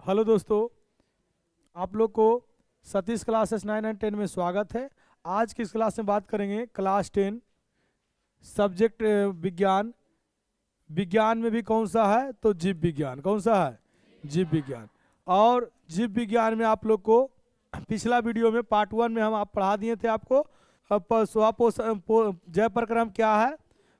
Hello दोस्तों, आप लोग को सतीश क्लासेस 9 एंड 10 में स्वागत है। आज की इस क्लास में बात करेंगे क्लास 10 सब्जेक्ट विज्ञान। विज्ञान में भी कौन सा है तो जीव विज्ञान। कौन सा है? जीव विज्ञान। और जीव विज्ञान में आप लोग को पिछला वीडियो में पार्ट 1 में हम आप पढ़ा दिए थे आपको स्वापोषण जय प्रक्रम क्या है,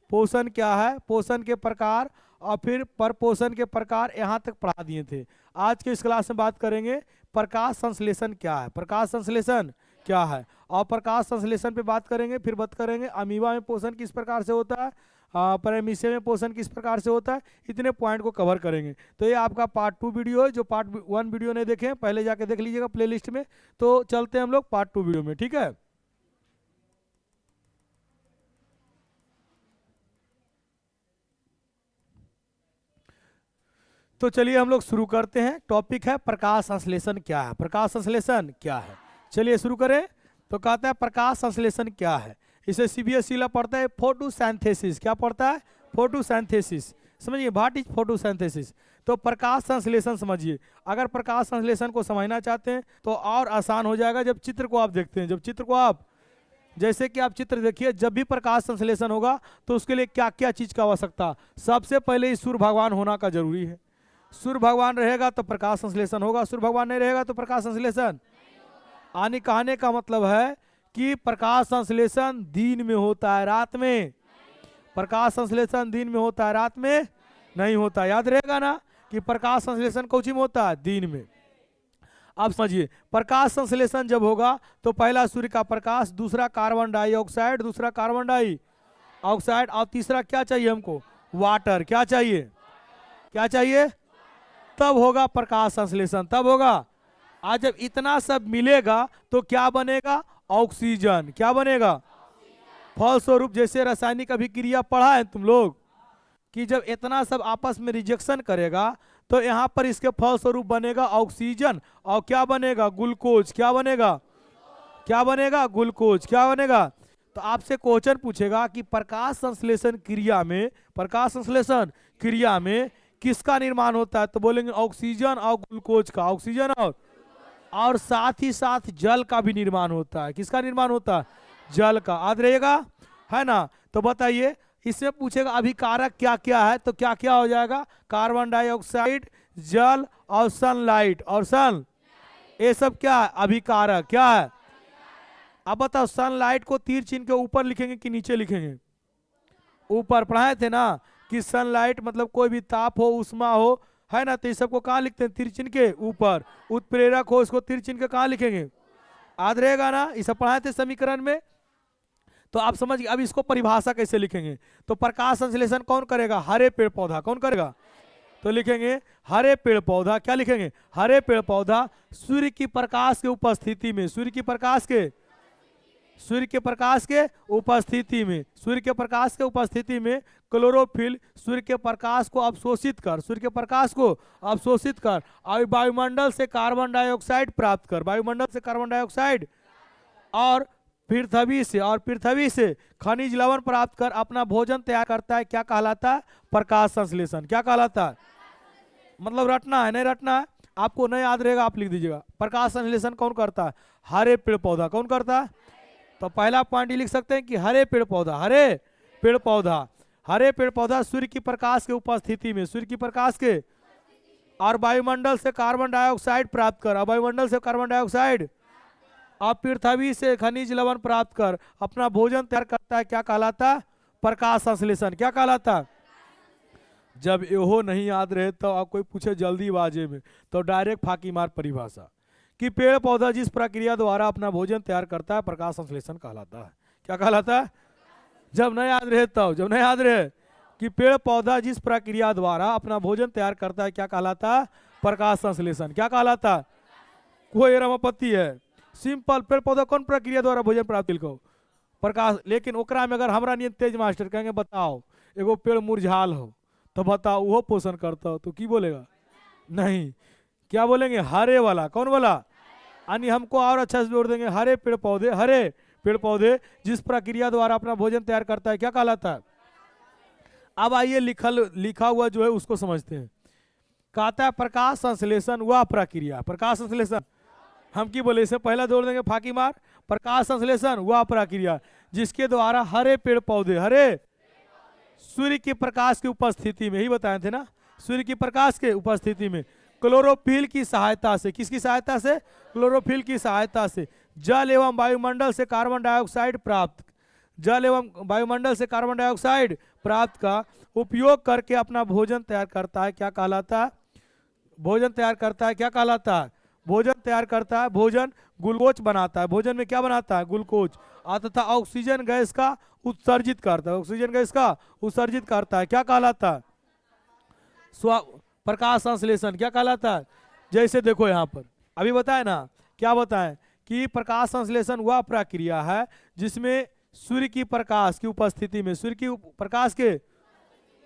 पोषण क्या है, पोषण के प्रकार और फिर परपोषण के प्रकार, यहाँ तक पढ़ा दिए थे। आज के इस क्लास में बात करेंगे प्रकाश संश्लेषण क्या है। प्रकाश संश्लेषण क्या है और प्रकाश संश्लेषण पे बात करेंगे। फिर बात करेंगे अमीबा में पोषण किस प्रकार से होता है, पैरामीशिया में पोषण किस प्रकार से होता है। इतने पॉइंट को कवर करेंगे। तो ये आपका पार्ट 2 वीडियो है। जो पार्ट 1 वीडियो नहीं देखे पहले जाके देख लीजिएगा प्लेलिस्ट में। तो चलते हैं हम लोग पार्ट 2 वीडियो में, ठीक है। तो चलिए हम लोग शुरू करते हैं। टॉपिक है प्रकाश संश्लेषण क्या है। प्रकाश संश्लेषण क्या है, चलिए शुरू करें। तो कहता है प्रकाश संश्लेषण क्या है। इसे सीबीएसई ला पढ़ता है फोटोसिंथेसिस। क्या पढ़ता है? फोटोसिंथेसिस। समझिए व्हाट इज फोटोसिंथेसिस। तो प्रकाश संश्लेषण समझिए। अगर प्रकाश संश्लेषण को समझना चाहते हैं तो और आसान हो जाएगा जब चित्र को आप देखते हैं। जब चित्र को आप जैसे कि आप चित्र देखिए, जब भी प्रकाश संश्लेषण होगा तो उसके लिए क्या क्या चीज का आवश्यकता। सबसे पहले सूर्य भगवान होना का जरूरी है। सूर्य भगवान रहेगा तो प्रकाश संश्लेषण होगा, सूर्य भगवान नहीं रहेगा तो प्रकाश संश्लेषण। आने कहने का मतलब है कि प्रकाश संश्लेषण दिन में होता है, रात में। प्रकाश संश्लेषण दिन में होता है, रात में नहीं होता। याद रहेगा ना कि प्रकाश संश्लेषण कौन में होता है? दिन में। अब समझिए प्रकाश संश्लेषण जब होगा तो पहला सूर्य का प्रकाश, दूसरा कार्बन डाइऑक्साइड, दूसरा कार्बन डाइऑक्साइड और तीसरा क्या चाहिए हमको? वाटर। क्या चाहिए? क्या चाहिए? तब होगा प्रकाश संश्लेषण, तब होगा। आज जब इतना सब मिलेगा तो क्या बनेगा? ऑक्सीजन। क्या बनेगा? फलस्वरूप जैसे रासायनिक अभिक्रिया पढ़ा है तुम लोग कि जब इतना सब आपस में रिजेक्शन करेगा तो यहाँ पर इसके फलस्वरूप बनेगा ऑक्सीजन और क्या बनेगा? ग्लूकोज। क्या बनेगा? क्या बनेगा? ग्लूकोज। क्या बनेगा? तो आपसे क्वेश्चन पूछेगा कि प्रकाश संश्लेषण क्रिया में, प्रकाश संश्लेषण क्रिया में किसका निर्माण होता है? तो बोलेंगे ऑक्सीजन और ग्लूकोज का। ऑक्सीजन और साथ ही साथ जल का भी निर्माण होता है। किसका निर्माण होता है? जल का। याद रहेगा, है ना। तो बताइए इसमें पूछेगा अभिकारक क्या क्या है, तो क्या क्या हो जाएगा? कार्बन डाइऑक्साइड, जल और सनलाइट। और सन, ये सब क्या है? अभिकारक। क्या है? अब बताओ सनलाइट को तीर चिन्ह के ऊपर लिखेंगे कि नीचे लिखेंगे? ऊपर। पढ़ाए थे ना कि सनलाइट मतलब कोई भी ताप हो, उष्मा हो, है ना, तो इस सबको कहाँ लिखते हैं? तीर चिन्ह के ऊपर। उत्प्रेरक हो इसको तीर चिन्ह के कहाँ लिखेंगे? याद रहेगा ना, ये सब पढ़ाए थे समीकरण में। तो आप समझ गए। अब इसको परिभाषा कैसे लिखेंगे? तो प्रकाश संश्लेषण कौन करेगा? हरे पेड़ पौधा। कौन करेगा? तो लिखेंगे हरे पेड़ पौधा। क्या लिखेंगे? हरे पेड़ पौधा सूर्य की प्रकाश के उपस्थिति में, सूर्य की प्रकाश के, सूर्य के प्रकाश के उपस्थिति में, सूर्य के प्रकाश के उपस्थिति में क्लोरोफिल सूर्य के प्रकाश को अवशोषित कर, सूर्य के प्रकाश को अवशोषित कर और वायुमंडल से कार्बन डाइऑक्साइड प्राप्त कर, वायुमंडल से कार्बन डाइऑक्साइड और पृथ्वी से खनिज लवण प्राप्त कर अपना भोजन तैयार करता है। क्या कहलाता है? प्रकाश संश्लेषण। क्या कहलाता है? मतलब रटना है, नहीं रटना है। आपको नहीं याद रहेगा आप लिख दीजिएगा। प्रकाश संश्लेषण कौन करता है? हरे पेड़ पौधा। कौन करता है? तो पहला पॉइंट लिख सकते हैं कि हरे पेड़ पौधा, हरे पेड़ पौधा, हरे पेड़ पौधा सूर्य की प्रकाश के उपस्थिति में, सूर्य की प्रकाश के और वायुमंडल से कार्बन डाइऑक्साइड प्राप्त कर, वायुमंडल से कार्बन डाइऑक्साइड और पृथ्वी से खनिज लवण प्राप्त कर अपना भोजन तैयार करता है। क्या कहलाता है? प्रकाश संश्लेषण। क्या कहलाता है? जब यो नहीं याद रहे तो आप कोई पूछे जल्दीबाजी में तो डायरेक्ट फाकी मार परिभाषा कि पेड़ पौधा जिस प्रक्रिया द्वारा अपना भोजन तैयार करता है प्रकाश संश्लेषण कहलाता है। क्या कहलाता है? जब नहीं याद रहे तब, जब नहीं याद रहे कि पेड़ पौधा जिस प्रक्रिया द्वारा अपना भोजन तैयार करता है क्या कहलाता है? प्रकाश संश्लेषण। क्या कहलाता है? कोई रमापत्ति है? सिंपल। पेड़ पौधा कौन प्रक्रिया द्वारा भोजन प्राप्त को? प्रकाश। लेकिन ओकरा में अगर हमरा नियन तेज मास्टर कहेंगे बताओ एगो पेड़ मुरझाल हो तो बताओ वो पोषण करता हो तो की बोलेगा? नहीं। क्या बोलेंगे? हरे वाला। कौन वाला? यानी हमको और अच्छा से जोड़ देंगे हरे पेड़ पौधे, हरे पेड़ पौधे जिस प्रक्रिया द्वारा अपना भोजन तैयार करता है क्या कहलाता है? अब आइए लिखा हुआ जो है उसको समझते हैं। कहता है प्रकाश संश्लेषण वह प्रक्रिया, प्रकाश संश्लेषण हम की बोले, इसे पहला जोड़ देंगे फाकी मार। प्रकाश संश्लेषण वह प्रक्रिया जिसके द्वारा हरे पेड़ पौधे, हरे सूर्य के प्रकाश की उपस्थिति में, ही बताए थे ना, सूर्य की प्रकाश के उपस्थिति में क्लोरोफिल की सहायता से, किसकी सहायता से? क्लोरोफिल की सहायता से जल एवं वायुमंडल से कार्बन डाइऑक्साइड प्राप्त, जल एवं वायुमंडल से कार्बन डाइऑक्साइड प्राप्त का उपयोग करके अपना भोजन तैयार करता है। क्या कहलाता है? भोजन तैयार करता है। क्या कहलाता है? भोजन तैयार करता है। भोजन ग्लूकोज बनाता है। भोजन में क्या बनाता है? ग्लूकोज। तथा ऑक्सीजन गैस का उत्सर्जित करता है। ऑक्सीजन गैस का उत्सर्जित करता है। क्या कहलाता है? प्रकाश संश्लेषण। क्या कहलाता है? जैसे देखो यहाँ पर अभी बताए ना, क्या बताएं कि प्रकाश संश्लेषण वह प्रक्रिया है जिसमें सूर्य की प्रकाश की उपस्थिति में, सूर्य की प्रकाश के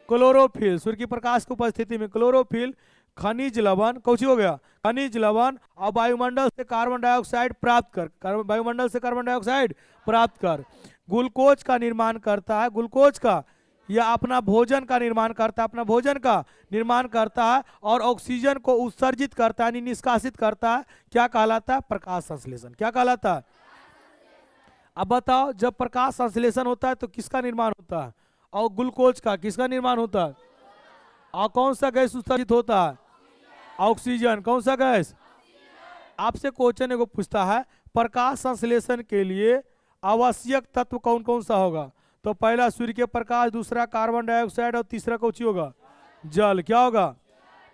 क्लोरोफिल, सूर्य की प्रकाश की उपस्थिति में क्लोरोफिल, खनिज लवण, कौची हो गया? खनिज लवण और वायुमंडल से कार्बन डाइऑक्साइड प्राप्त कर, वायुमंडल से कार्बन डाइऑक्साइड प्राप्त कर ग्लूकोज का निर्माण करता है। ग्लूकोज का या अपना भोजन का निर्माण करता है, अपना भोजन का निर्माण करता है और ऑक्सीजन को उत्सर्जित करता है, निष्कासित करता है। क्या कहलाता है? प्रकाश संश्लेषण। क्या कहलाता है? अब बताओ, जब प्रकाश संश्लेषण होता है तो किसका निर्माण होता है? और ग्लूकोज का किसका निर्माण होता है? और कौन सा गैस उत्सर्जित होता है? ऑक्सीजन। कौन सा गैस? आपसे क्वेश्चन एगो पूछता है, प्रकाश संश्लेषण के लिए आवश्यक तत्व कौन कौन सा होगा? तो पहला सूर्य के प्रकाश, दूसरा कार्बन डाइऑक्साइड और तीसरा कौची होगा? जल। क्या होगा?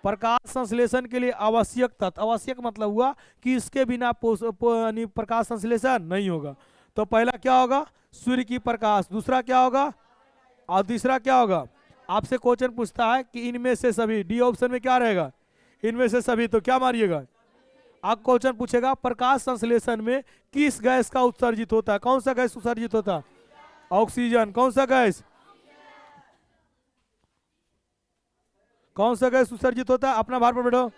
प्रकाश संश्लेषण के लिए आवश्यक तत्व, आवश्यक मतलब हुआ कि इसके बिना प्रकाश संश्लेषण नहीं होगा। तो पहला क्या होगा? सूर्य की प्रकाश। दूसरा क्या होगा? और तीसरा क्या होगा? आपसे क्वेश्चन पूछता है कि इनमें से सभी, डी ऑप्शन में क्या रहेगा? इनमें से सभी। तो क्या मारिएगा? आप क्वेश्चन पूछेगा प्रकाश संश्लेषण में किस गैस का उत्सर्जित होता है? कौन सा गैस उत्सर्जित होता है? ऑक्सीजन। कौन सा गैस? कौन सा गैस उत्सर्जित होता है? अपना भार पर बैठो,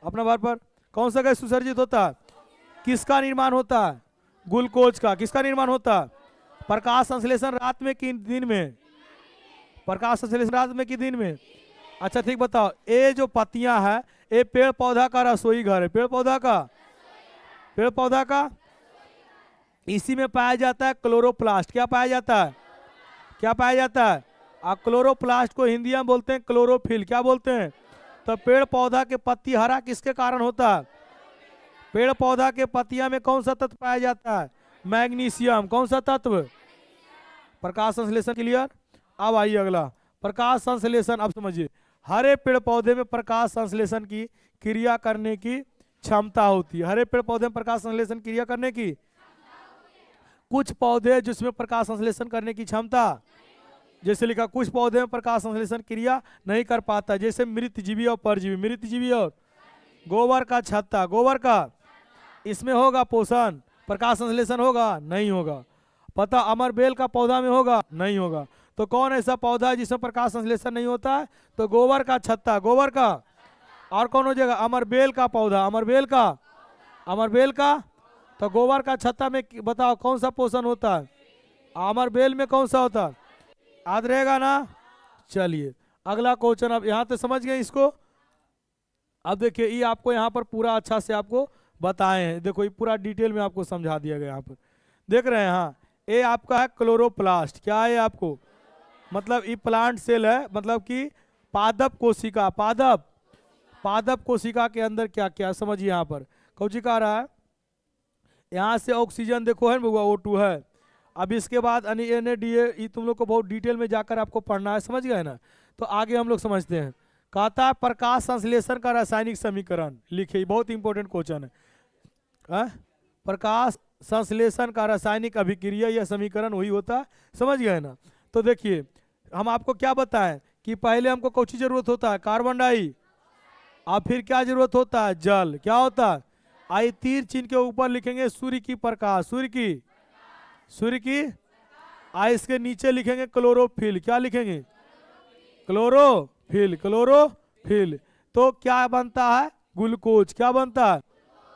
अपना भार पर। कौन सा गैस उत्सर्जित होता है? किसका निर्माण होता है? ग्लूकोज का। किसका निर्माण होता है? प्रकाश संश्लेषण रात में कि दिन में? प्रकाश संश्लेषण रात में कि दिन में? अच्छा ठीक, बताओ, ये जो पत्तियां है ये पेड़ पौधा का रसोई घर है। पेड़ पौधा का, पेड़ पौधा का, इसी में पाया जाता है क्लोरोप्लास्ट। क्या पाया जाता है? क्या पाया जाता है? और क्लोरोप्लास्ट को हिंदी में बोलते हैं क्लोरोफिल। क्या बोलते हैं? तो पेड़ पौधा के पत्ती हरा किसके कारण होता है? पेड़ पौधा के पत्तियां में कौन सा तत्व पाया जाता है? मैग्नीशियम। कौन सा तत्व? प्रकाश संश्लेषण। क्लियर? अब आइए अगला, प्रकाश संश्लेषण। अब समझिए, हरे पेड़ पौधे में प्रकाश संश्लेषण की क्रिया करने की क्षमता होती है। हरे पेड़ पौधे में प्रकाश संश्लेषण क्रिया करने की, कुछ पौधे जिसमें प्रकाश संश्लेषण करने की क्षमता, जैसे लिखा कुछ पौधे में प्रकाश संश्लेषण क्रिया नहीं कर पाता, जैसे मृतजीवी और परजीवी। मृतजीवी और गोबर का छत्ता, गोबर का, इसमें होगा पोषण, प्रकाश संश्लेषण होगा? नहीं होगा। पता अमर बेल का पौधा में होगा? नहीं होगा। तो कौन ऐसा पौधा है जिसमें प्रकाश संश्लेषण नहीं होता है? तो गोबर का छत्ता, गोबर का। और कौन हो जाएगा? अमर बेल का पौधा, अमर बेल का, अमर बेल का। तो गोबर का छत्ता में बताओ कौन सा पोषण होता है? अमर बेल में कौन सा होता है? याद रहेगा ना? चलिए अगला क्वेश्चन। अब यहाँ तो समझ गए इसको। अब देखिए ये आपको यहाँ पर पूरा अच्छा से आपको बताए हैं। देखो ये पूरा डिटेल में आपको समझा दिया गया। यहाँ पर देख रहे हैं, हाँ, ये आपका है क्लोरोप्लास्ट। क्या है आपको? मतलब ये प्लांट सेल है, मतलब कि पादप कोशिका, पादप, पादप कोशिका के अंदर क्या क्या समझिए। यहाँ पर कोशिका आ रहा है, यहाँ से ऑक्सीजन देखो है ना O2 है। अब इसके बाद NADA, ये तुम लोग को बहुत डिटेल में जाकर आपको पढ़ना है, समझ गए ना? तो आगे हम लोग समझते हैं। कहता है प्रकाश संश्लेषण का रासायनिक समीकरण लिखिए, बहुत इंपॉर्टेंट क्वेश्चन है। प्रकाश संश्लेषण का रासायनिक अभिक्रिया या समीकरण वही होता है, समझ गए ना? तो देखिए हम आपको क्या बताएं कि पहले हमको कौन सी जरूरत होता है? कार्बन डाई, और फिर क्या जरूरत होता है? जल। क्या होता है? आई तीर चिन्ह के ऊपर लिखेंगे सूर्य की प्रकाश, सूर्य की, सूर्य की। आई इसके नीचे लिखेंगे क्लोरोफिल। क्या लिखेंगे? Chlorophyll, chlorophyll. तो क्या बनता है? ग्लूकोज। क्या बनता है?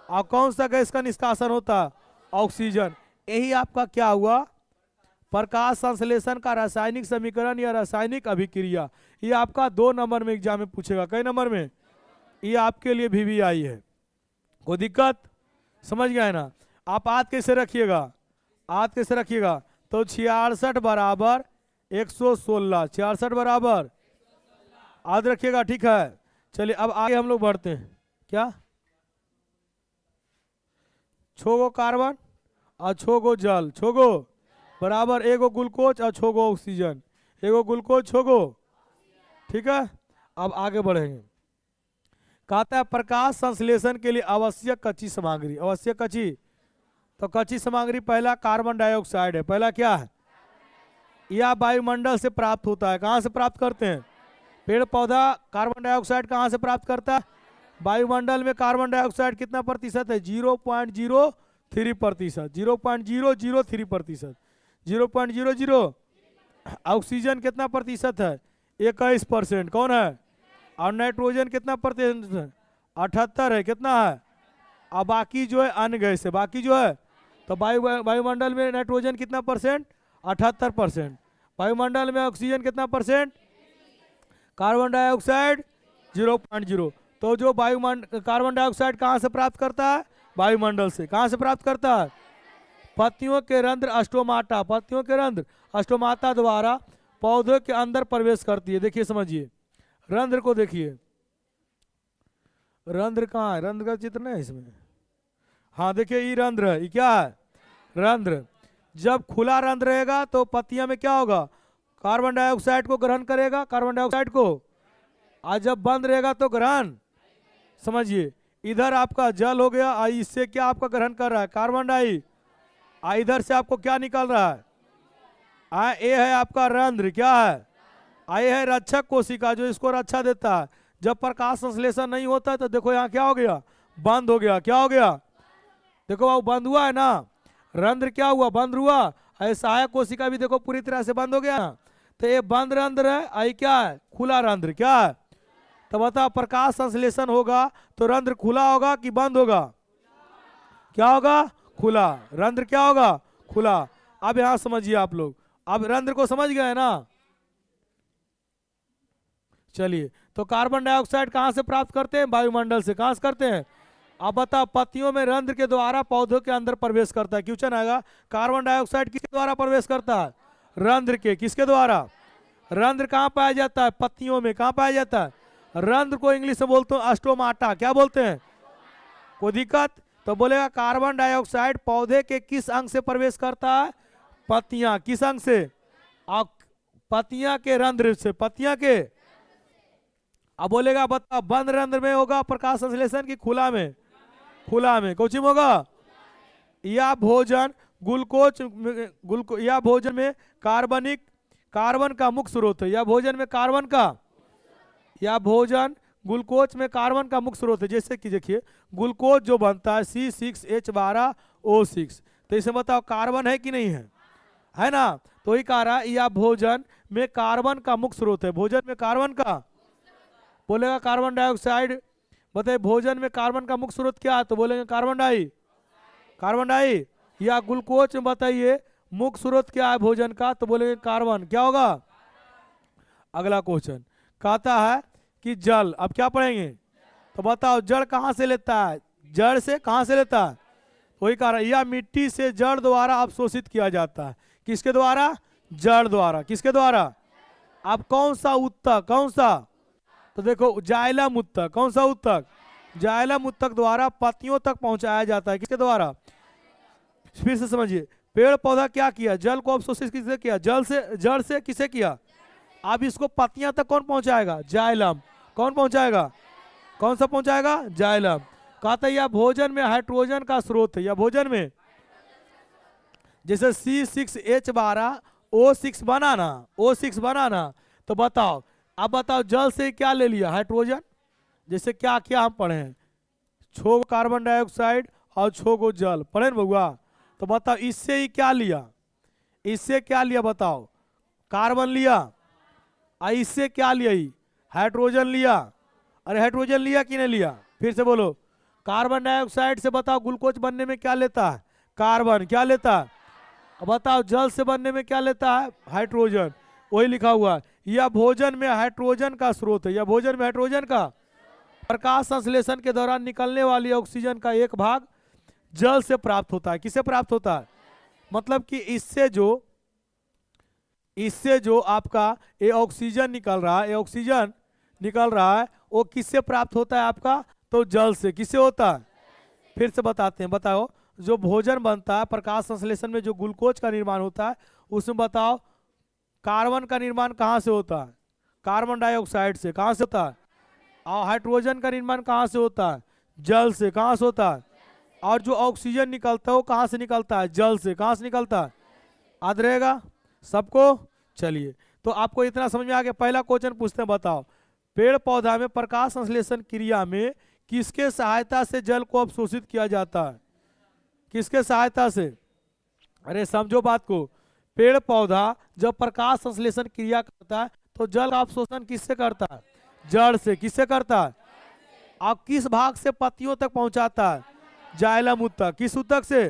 और कौन सा गैस का निष्कासन होता है? ऑक्सीजन। यही आपका क्या हुआ? प्रकाश संश्लेषण का रासायनिक समीकरण या रासायनिक अभिक्रिया। ये आपका 2 नंबर में एग्जाम में पूछेगा। कई नंबर में? ये आपके लिए VVI है, कोई दिक्कत? समझ गए ना? आप आद कैसे रखिएगा, आद कैसे रखिएगा, तो 66 बराबर 116, 66 बराबर आद रखिएगा, ठीक है। चलिए अब आगे हम लोग बढ़ते हैं। क्या? 6 गो कार्बन और 6 गो जल, 6 गो बराबर 1 गो ग्लूकोज और 6 गो ऑक्सीजन, 1 गो ग्लूकोज 6 गो, ठीक है। अब आगे बढ़ेंगे। कहता है प्रकाश संश्लेषण के लिए आवश्यक कच्ची सामग्री, आवश्यक कच्ची, तो कच्ची सामग्री पहला कार्बन डाइऑक्साइड है। पहला क्या है? यह वायुमंडल से प्राप्त होता है। कहाँ से प्राप्त करते हैं? पेड़ पौधा कार्बन डाइऑक्साइड कहाँ से प्राप्त करता है? वायुमंडल में कार्बन डाइऑक्साइड कितना प्रतिशत है? 0.03%, 0.003%, 0.00। ऑक्सीजन कितना प्रतिशत है? 21%। कौन है? और नाइट्रोजन कितना प्रतिशत है? 78 है। कितना है? और बाकी जो है अन्य गैस है, बाकी जो है, तो वायुमंडल में नाइट्रोजन कितना परसेंट? 78%। वायुमंडल में ऑक्सीजन कितना परसेंट? Carbon dioxide 0.0। तो जो कार्बन डाइऑक्साइड कहाँ से प्राप्त करता है? वायुमंडल से। कहाँ से प्राप्त करता है? पत्तियों के रंध्र स्टोमाटा, पत्तियों के रंध्र स्टोमाटा द्वारा पौधे के अंदर प्रवेश करती है। देखिए समझिए, रंध्र को देखिए, रंध्र कहाँ है? रंध्र का चित्र नहीं है इसमें। हाँ देखिए, ये रंध्र है। ये क्या है? रंध्र। जब खुला रंध्र रहेगा तो पत्तियां में क्या होगा? कार्बन डाइऑक्साइड को ग्रहण करेगा, कार्बन डाइऑक्साइड को। आज जब बंद रहेगा तो ग्रहण, समझिए, इधर आपका जल हो गया, इससे क्या आपका ग्रहण कर रहा है? Carbon di. इधर से आपको क्या निकल रहा है? ये है आपका रंध्र। क्या है? ये है रक्षक कोशिका जो इसको रक्षा देता है। जब प्रकाश संश्लेषण नहीं होता है तो देखो यहाँ क्या हो गया? बंद हो गया। क्या हो गया? देखो वो बंद हुआ है ना, रंध्र क्या हुआ? बंद हुआ। सहायक कोशिका भी देखो पूरी तरह से बंद हो गया। तो ये बंद रंध्र है, आई क्या है? खुला रंध्र। क्या है? तो बताओ, प्रकाश संश्लेषण होगा तो रंध्र खुला होगा कि बंद होगा? क्या होगा? खुला। रंध्र क्या होगा? खुला। अब यहां समझिए आप लोग, अब रंध्र को समझ गए ना? चलिए, तो कार्बन डाइऑक्साइड कहां से प्राप्त करते हैं? वायुमंडल से। कहां से करते हैं? अब बताओ, पत्तियों में रंध्र के द्वारा पौधों के अंदर प्रवेश करता है। क्वेश्चन आएगा, कार्बन डाइऑक्साइड किसके द्वारा प्रवेश करता है? रंध्र के। किसके द्वारा? रंध्र कहाँ पाया जाता है? पत्तियों में। कहाँ पाया जाता है? रंध्र को इंग्लिश में बोलते हैं स्टोमाटा। क्या बोलते हैं? कोई दिक्कत? तो बोलेगा कार्बन डाइऑक्साइड पौधे के किस अंग से प्रवेश करता है? पत्तियां। किस अंग से? पत्तियां के रंध्र से। पत्तियां के। अब बोलेगा बता, बंद रंध्र में होगा प्रकाश संश्लेषण की खुला में? खुला में। कोचिंग होगा? या भोजन ग्लूकोज या भोजन में कार्बन का मुख्य स्रोत है। या भोजन में कार्बन का, या भोजन ग्लूकोज में कार्बन का मुख्य स्रोत है। जैसे कि देखिए, ग्लूकोज जो बनता है C6H12O6, तो इसे बताओ कार्बन है कि नहीं है? है ना? तो ही कह रहा है या भोजन में कार्बन का मुख्य स्रोत है। भोजन में कार्बन का। बोलेगा कार्बन डाइऑक्साइड, बताइए भोजन में कार्बन का मुख्य स्रोत क्या है? तो बोलेंगे कार्बन डाई। Carbon di. या ग्लूकोज में बताइए मुख्य स्रोत क्या है भोजन का? तो बोलेंगे कार्बन। क्या होगा? अगला क्वेश्चन कहता है कि जल। अब क्या पढ़ेंगे? तो बताओ, जड़ कहां से लेता है? जड़ से। कहां से लेता है? वही कह रहा है, या मिट्टी से जड़ द्वारा अवशोषित किया जाता है। किसके द्वारा? जड़ द्वारा। किसके द्वारा? अब कौन सा उत्तक? कौन सा? तो देखो, जाइलम उत्तक। कौन सा उत्तक? जाइलम उत्तक द्वारा पत्तियों तक पहुंचाया जाता है। किसके द्वारा? फिर से समझिए, पेड़ पौधा क्या किया? जल को अवशोषित किससे किया? जल से। जड़ से किसे किया? अब इसको पत्तियां तक कौन पहुंचाएगा? जाइलम। कौन पहुंचाएगा? कौन सा पहुंचाएगा? जाइलम। कहता है या भोजन में हाइड्रोजन का स्रोत है। या भोजन में, जैसे C6H12O6 बनाना, O6 बनाना, तो बताओ, अब बताओ जल से क्या ले लिया? हाइड्रोजन। जैसे क्या क्या हम पढ़े हैं? 6 कार्बन डाइऑक्साइड और 6 जल पढ़े ना बउआ? तो बताओ इससे ही क्या लिया? इससे क्या लिया बताओ? कार्बन लिया। और इससे क्या लिया? हाइड्रोजन लिया। अरे हाइड्रोजन लिया कि नहीं लिया? फिर से बोलो, कार्बन डाइऑक्साइड से बताओ ग्लूकोज बनने में क्या लेता है? कार्बन। क्या लेता है? अब बताओ जल से बनने में क्या लेता है? हाइड्रोजन। वही लिखा हुआ है, या भोजन में हाइड्रोजन का स्रोत है। या भोजन में हाइड्रोजन का। प्रकाश संश्लेषण के दौरान निकलने वाली ऑक्सीजन का एक भाग जल से प्राप्त होता है। किससे प्राप्त होता है? मतलब कि इससे जो आपका ये ऑक्सीजन निकल रहा है, ये ऑक्सीजन निकल रहा है, वो किससे प्राप्त होता है आपका? तो जल से। किससे होता है? फिर से बताते हैं, बताओ। जो भोजन बनता है, प्रकाश संश्लेषण में जो ग्लूकोज का निर्माण होता है, उसमें बताओ कार्बन का निर्माण कहाँ से होता है? कार्बन डाइऑक्साइड से। कहाँ से होता है? और हाइड्रोजन का निर्माण कहाँ से होता है? जल से। कहाँ से होता है? और जो ऑक्सीजन निकलता है वो कहाँ से निकलता है? जल से। कहाँ से निकलता है? याद रहेगा सबको? चलिए, तो आपको इतना समझ में आ गया। पहला क्वेश्चन पूछते हैं, बताओ पेड़ पौधा में प्रकाश संश्लेषण क्रिया में किसके सहायता से जल को अवशोषित किया जाता है? किसके सहायता से? अरे समझो बात को। पेड़ पौधा जब प्रकाश संश्लेषण क्रिया करता है तो जल का अवशोषण किससे करता है? जड़ से। किससे करता है? और किस भाग से पत्तियों तक पहुंचाता है? जाइलम ऊतक। किस ऊतक से?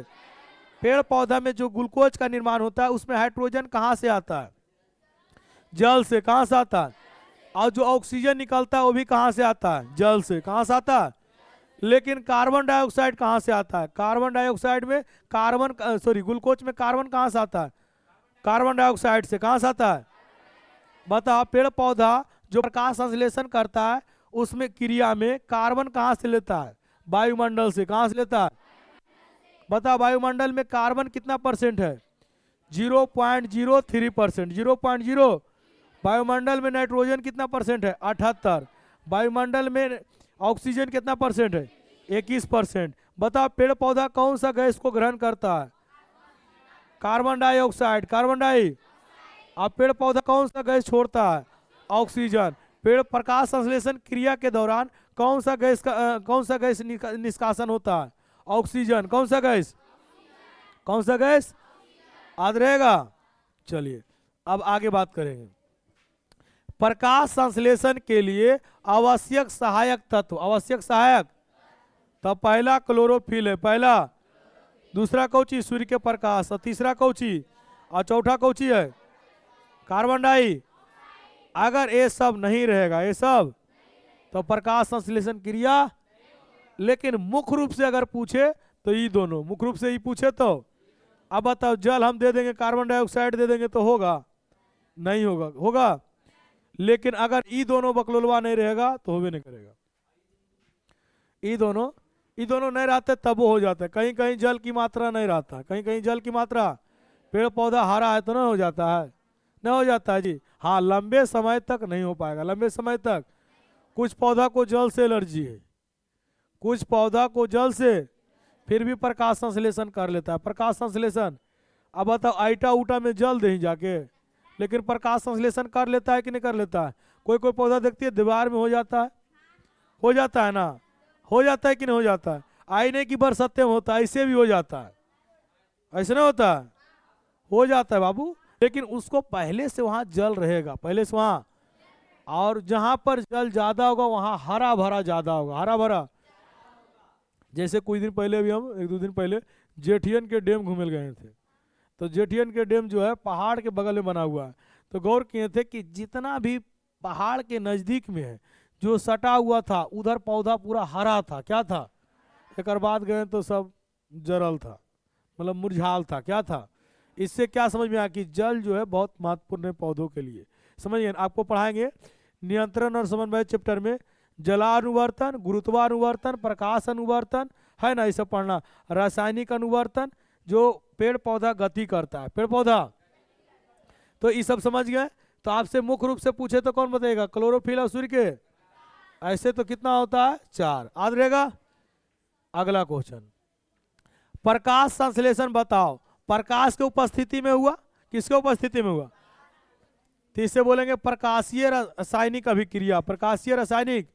पेड़ पौधा में जो ग्लूकोज का निर्माण होता है उसमें हाइड्रोजन कहाँ से आता है? जल से। कहाँ से आता है? और जो ऑक्सीजन निकलता है वो भी कहाँ से आता है? जल से। कहाँ से आता है? लेकिन कार्बन डाइऑक्साइड कहाँ से आता है? कार्बन डाइऑक्साइड में ग्लूकोज में कार्बन कहाँ से आता है? कार्बन डाइऑक्साइड से। कहाँ से आता है? बताओ, पेड़ पौधा जो प्रकाश संश्लेषण करता है उसमें क्रिया में कार्बन कहाँ से लेता है? वायुमंडल से। कहाँ से लेता है? बताओ, वायुमंडल में कार्बन कितना परसेंट है? 0.03%। 0.0। वायुमंडल में नाइट्रोजन कितना परसेंट है? 78। वायुमंडल में ऑक्सीजन कितना परसेंट है? 21%। बताओ, पेड़ पौधा कौन सा गैस को ग्रहण करता है? Carbon dioxide. Carbon di. अब पेड़ पौधा कौन सा गैस छोड़ता है? ऑक्सीजन। पेड़ प्रकाश संश्लेषण क्रिया के दौरान कौन सा गैस निष्कासन होता है? ऑक्सीजन। कौन सा गैस? कौन सा गैस? याद रहेगा? चलिए, अब आगे बात करेंगे। प्रकाश संश्लेषण के लिए आवश्यक सहायक तत्व। आवश्यक सहायक तो पहला क्लोरोफिल है। पहला। दूसरा कौची? सूर्य के प्रकाश। और तीसरा कौची? और चौथा कौची है? Carbon di. अगर ये सब नहीं रहेगा, ये सब, तो प्रकाश संश्लेषण क्रिया। लेकिन मुख्य रूप से अगर पूछे तो ये दोनों, मुख्य रूप से ही पूछे तो। अब बताओ, जल हम दे देंगे, कार्बन डाइऑक्साइड दे देंगे तो होगा? नहीं होगा। होगा? लेकिन अगर ये दोनों बकलोलवा नहीं रहेगा तो होवे नहीं करेगा। ये दोनों नहीं रहते तब वो हो जाता है। कहीं कहीं जल की मात्रा नहीं रहता, कहीं कहीं जल की मात्रा। पेड़ पौधा हरा है तो नहीं हो जाता है? नहीं हो जाता है जी। हाँ, लंबे समय तक नहीं हो पाएगा। लंबे समय तक कुछ पौधा को जल से एलर्जी है, कुछ पौधा को जल से, फिर भी प्रकाश संश्लेषण कर लेता है। प्रकाश संश्लेषण। अब बताओ, आइटा ऊटा में जल दे जाके, लेकिन प्रकाश संश्लेषण कर लेता है कि नहीं कर लेता है? कोई कोई पौधा देखती है दीवार में हो जाता है, हो जाता है ना? हो जाता है कि नहीं हो जाता है? आईने की बरसते में होता है, ऐसे भी हो जाता है। ऐसे नहीं होता है? हो जाता है बाबू। लेकिन उसको पहले से वहां जल रहेगा, पहले से वहां। और जहां पर जल ज्यादा होगा वहां हरा भरा ज्यादा होगा। हरा भरा। जैसे कुछ दिन पहले भी हम 1-2 दिन पहले जेठियन के डैम घूमे गए थे। तो जेठियन के डैम जो है पहाड़ के बगल में बना हुआ है। तो गौर किए थे कि जितना भी पहाड़ के नजदीक में है, जो सटा हुआ था, उधर पौधा पूरा हरा था। क्या था? एक बाद गए तो सब जरल था, मतलब मुरझाल था। क्या था? इससे क्या समझ में आया कि जल जो है बहुत महत्वपूर्ण है पौधों के लिए। समझिए, आपको पढ़ाएंगे नियंत्रण और समन्वय चैप्टर में जलानुवर्तन, गुरुत्वानुवर्तन, प्रकाश अनुवर्तन, है ना? ये सब पढ़ना। रासायनिक अनुवर्तन, जो पेड़ पौधा गति करता है, पेड़ पौधा। तो ये सब समझ गए। तो आपसे मुख्य रूप से पूछे तो कौन बताएगा? क्लोरोफिल और सूर्य के। ऐसे तो कितना होता है? 4। याद रहेगा? अगला क्वेश्चन, प्रकाश संश्लेषण बताओ प्रकाश के उपस्थिति में हुआ, किसके उपस्थिति में हुआ? तो इससे बोलेंगे प्रकाशीय रासायनिक अभिक्रिया। प्रकाशीय रासायनिक,